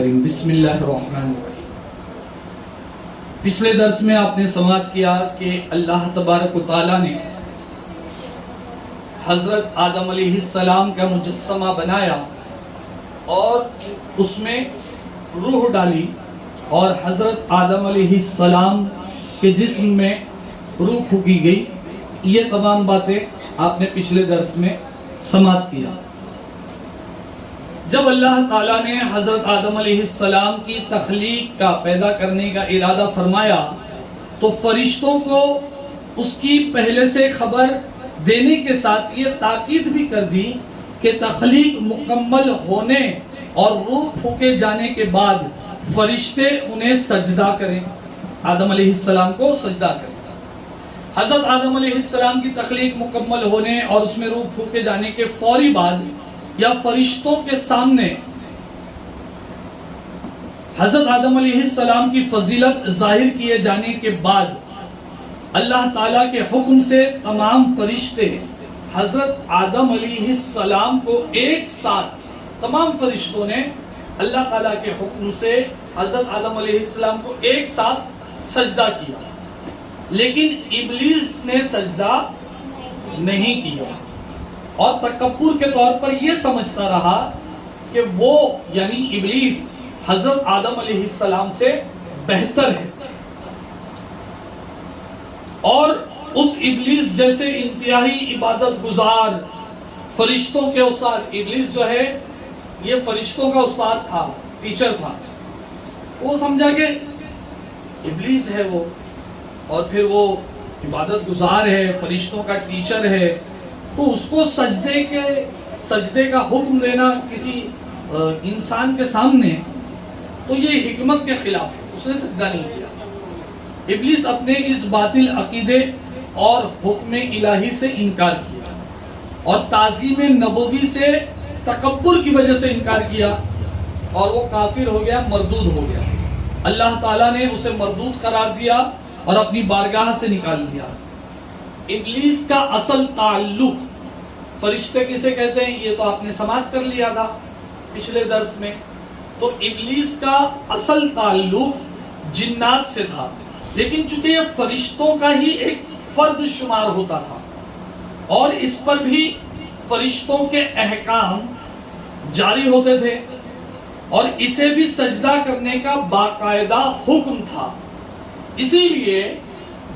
بسم اللہ الرحمن الرحیم۔ پچھلے درس میں آپ نے سماعت کیا کہ اللہ تبارک و تعالیٰ نے حضرت آدم علیہ السلام کا مجسمہ بنایا اور اس میں روح ڈالی، اور حضرت آدم علیہ السلام کے جسم میں روح پھونکی گئی۔ یہ تمام باتیں آپ نے پچھلے درس میں سماعت کیا۔ جب اللہ تعالیٰ نے حضرت آدم علیہ السلام کی تخلیق کا، پیدا کرنے کا ارادہ فرمایا تو فرشتوں کو اس کی پہلے سے خبر دینے کے ساتھ یہ تاکید بھی کر دی کہ تخلیق مکمل ہونے اور روح پھونکے جانے کے بعد فرشتے انہیں سجدہ کریں، آدم علیہ السلام کو سجدہ کریں۔ حضرت آدم علیہ السلام کی تخلیق مکمل ہونے اور اس میں روح پھونکے جانے کے فوری بعد یا فرشتوں کے سامنے حضرت آدم علیہ السلام کی فضیلت ظاہر کیے جانے کے بعد اللہ تعالیٰ کے حکم سے تمام فرشتے حضرت آدم علیہ السلام کو ایک ساتھ، تمام فرشتوں نے اللہ تعالیٰ کے حکم سے حضرت آدم علیہ السلام کو ایک ساتھ سجدہ کیا، لیکن ابلیس نے سجدہ نہیں کیا اور تکبر کے طور پر یہ سمجھتا رہا کہ وہ یعنی ابلیس حضرت آدم علیہ السلام سے بہتر ہے، اور اس ابلیس جیسے انتہائی عبادت گزار فرشتوں کے استاد، ابلیس جو ہے یہ فرشتوں کا استاد تھا، ٹیچر تھا، وہ سمجھا کہ ابلیس ہے وہ، اور پھر وہ عبادت گزار ہے، فرشتوں کا ٹیچر ہے، تو اس کو سجدے کا حکم دینا کسی انسان کے سامنے تو یہ حکمت کے خلاف ہے، اس نے سجدہ نہیں کیا۔ ابلیس اپنے اس باطل عقیدے اور حکم الہی سے انکار کیا اور تعظیم نبوی سے تکبر کی وجہ سے انکار کیا، اور وہ کافر ہو گیا، مردود ہو گیا۔ اللہ تعالیٰ نے اسے مردود قرار دیا اور اپنی بارگاہ سے نکال دیا۔ ابلیس کا اصل تعلق، فرشتے کسے کہتے ہیں یہ تو آپ نے سماعت کر لیا تھا پچھلے درس میں، تو ابلیس کا اصل تعلق جنات سے تھا، لیکن چونکہ یہ فرشتوں کا ہی ایک فرد شمار ہوتا تھا اور اس پر بھی فرشتوں کے احکام جاری ہوتے تھے اور اسے بھی سجدہ کرنے کا باقاعدہ حکم تھا، اسی لیے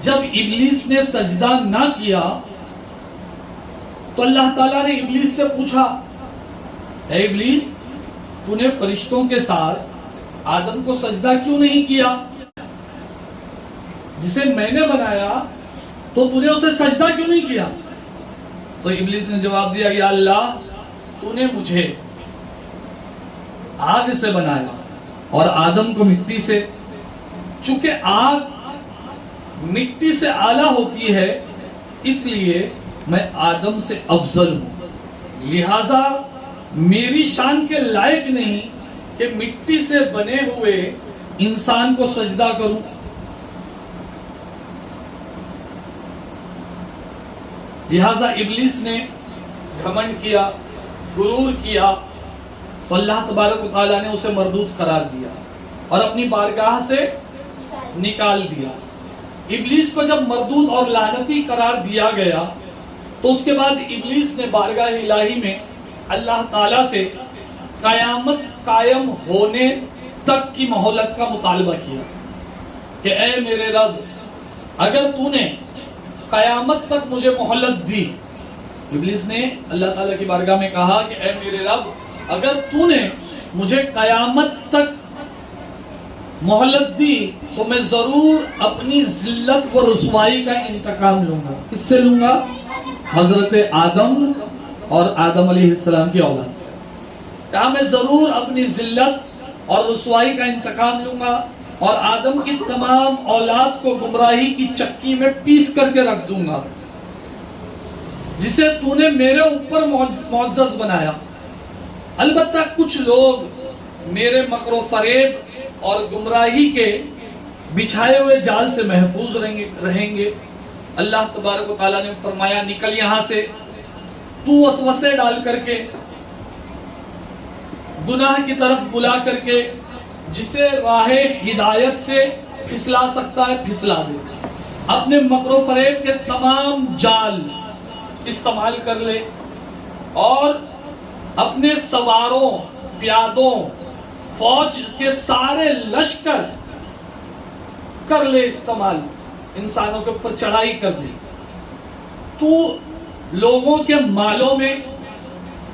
جب ابلیس نے سجدہ نہ کیا تو اللہ تعالیٰ نے ابلیس سے پوچھا، اے ابلیس تو نے فرشتوں کے ساتھ آدم کو سجدہ کیوں نہیں کیا؟ جسے میں نے بنایا تو تو نے اسے سجدہ کیوں نہیں کیا؟ تو ابلیس نے جواب دیا، یا اللہ تو نے مجھے آگ سے بنایا اور آدم کو مٹی سے، چونکہ آگ مٹی سے اعلیٰ ہوتی ہے اس لیے میں آدم سے افضل ہوں، لہذا میری شان کے لائق نہیں کہ مٹی سے بنے ہوئے انسان کو سجدہ کروں۔ لہذا ابلیس نے گھمنڈ کیا، غرور کیا، تو اللہ تبارک و تعالیٰ نے اسے مردود قرار دیا اور اپنی بارگاہ سے نکال دیا۔ ابلیس کو جب مردود اور لعنتی قرار دیا گیا تو اس کے بعد ابلیس نے بارگاہ الہی میں اللہ تعالیٰ سے قیامت قائم ہونے تک کی مہلت کا مطالبہ کیا کہ اے میرے رب، اگر تو نے قیامت تک مجھے مہلت دی، ابلیس نے اللہ تعالیٰ کی بارگاہ میں کہا کہ اے میرے رب، اگر تو نے مجھے قیامت تک مہلت دی تو میں ضرور اپنی ذلت و رسوائی کا انتقام لوں گا۔ کس سے لوں گا؟ حضرت آدم اور آدم علیہ السلام کی اولاد سے۔ کہا میں ضرور اپنی ذلت اور رسوائی کا انتقام لوں گا اور آدم کی تمام اولاد کو گمراہی کی چکی میں پیس کر کے رکھ دوں گا، جسے تو نے میرے اوپر معزز بنایا۔ البتہ کچھ لوگ میرے مکر و فریب اور گمراہی کے بچھائے ہوئے جال سے محفوظ رہیں گے۔ اللہ تبارک و تعالیٰ نے فرمایا، نکل یہاں سے، تو وسوسے ڈال کر کے، گناہ کی طرف بلا کر کے جسے راہ ہدایت سے پھسلا سکتا ہے پھسلا دے، اپنے مکر و فریب کے تمام جال استعمال کر لے اور اپنے سواروں، پیادوں، فوج کے سارے لشکر کر لے استعمال، انسانوں کے اوپر چڑھائی کر دے، تو لوگوں کے مالوں میں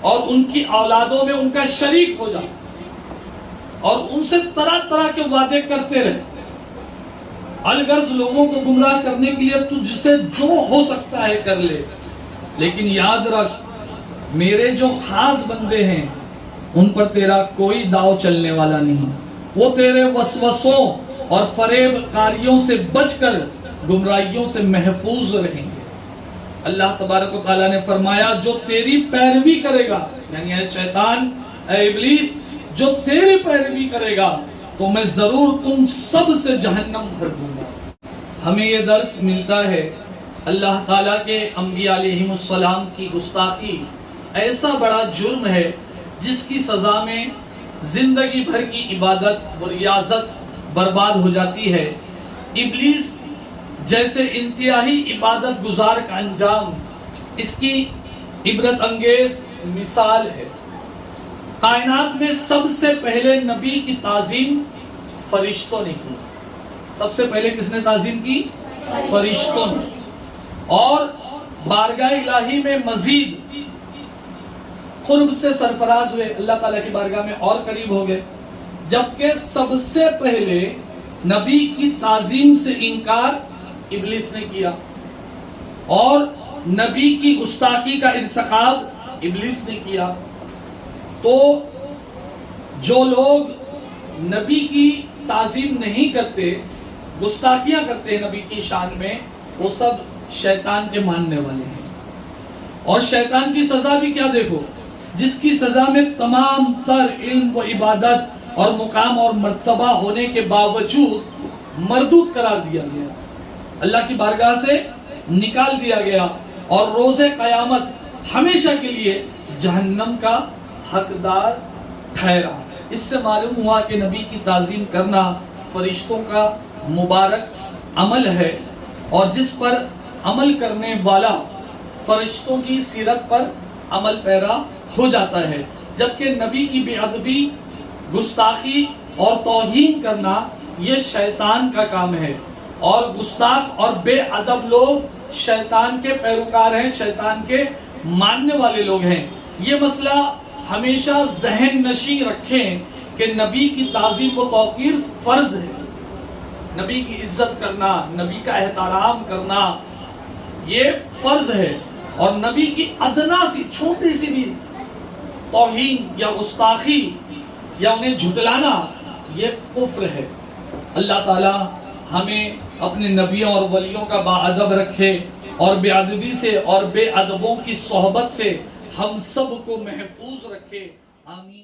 اور ان کی اولادوں میں ان کا شریک ہو جائے اور ان سے طرح طرح کے وعدے کرتے رہے، الغرض لوگوں کو گمراہ کرنے کے لیے تجھ سے جو ہو سکتا ہے کر لے، لیکن یاد رکھ میرے جو خاص بندے ہیں ان پر تیرا کوئی داؤ چلنے والا نہیں، وہ تیرے وسوسوں اور فریب کاریوں سے بچ کر گمراہیوں سے محفوظ رہیں گے۔ اللہ تبارک و تعالیٰ نے فرمایا جو تیری پیروی کرے گا، یعنی اے شیطان، اے ابلیس، جو تیری پیروی کرے گا تو میں ضرور تم سب سے جہنم بھر دوں گا۔ ہمیں یہ درس ملتا ہے اللہ تعالیٰ کے انبیاء علیہم السلام کی گستاخی ایسا بڑا جرم ہے جس کی سزا میں زندگی بھر کی عبادت و ریاضت برباد ہو جاتی ہے۔ ابلیس جیسے انتہائی عبادت گزار کا انجام اس کی عبرت انگیز مثال ہے۔ کائنات میں سب سے پہلے نبی کی تعظیم فرشتوں نے کی۔ سب سے پہلے کس نے تعظیم کی؟ فرشتوں نے، اور بارگاہ الہی میں مزید قرب سے سرفراز ہوئے، اللہ تعالیٰ کی بارگاہ میں اور قریب ہو گئے، جبکہ سب سے پہلے نبی کی تعظیم سے انکار ابلیس نے کیا اور نبی کی گستاخی کا ارتکاب ابلیس نے کیا۔ تو جو لوگ نبی کی تعظیم نہیں کرتے، گستاخیاں کرتے ہیں نبی کی شان میں، وہ سب شیطان کے ماننے والے ہیں۔ اور شیطان کی سزا بھی کیا دیکھو، جس کی سزا میں تمام تر علم و عبادت اور مقام اور مرتبہ ہونے کے باوجود مردود قرار دیا گیا، اللہ کی بارگاہ سے نکال دیا گیا اور روز قیامت ہمیشہ کے لیے جہنم کا حقدار ٹھہرا۔ اس سے معلوم ہوا کہ نبی کی تعظیم کرنا فرشتوں کا مبارک عمل ہے، اور جس پر عمل کرنے والا فرشتوں کی سیرت پر عمل پیرا ہو جاتا ہے، جبکہ نبی کی بے ادبی، گستاخی اور توہین کرنا یہ شیطان کا کام ہے، اور گستاخ اور بے ادب لوگ شیطان کے پیروکار ہیں، شیطان کے ماننے والے لوگ ہیں۔ یہ مسئلہ ہمیشہ ذہن نشین رکھیں کہ نبی کی تعظیم و توقیر فرض ہے، نبی کی عزت کرنا، نبی کا احترام کرنا یہ فرض ہے، اور نبی کی ادنا سی چھوٹی سی بھی توہین یا گستاخی یا انہیں جھٹلانا یہ کفر ہے۔ اللہ تعالی ہمیں اپنے نبیوں اور ولیوں کا باادب رکھے، اور بے ادبی سے اور بے ادبوں کی صحبت سے ہم سب کو محفوظ رکھے، آمین۔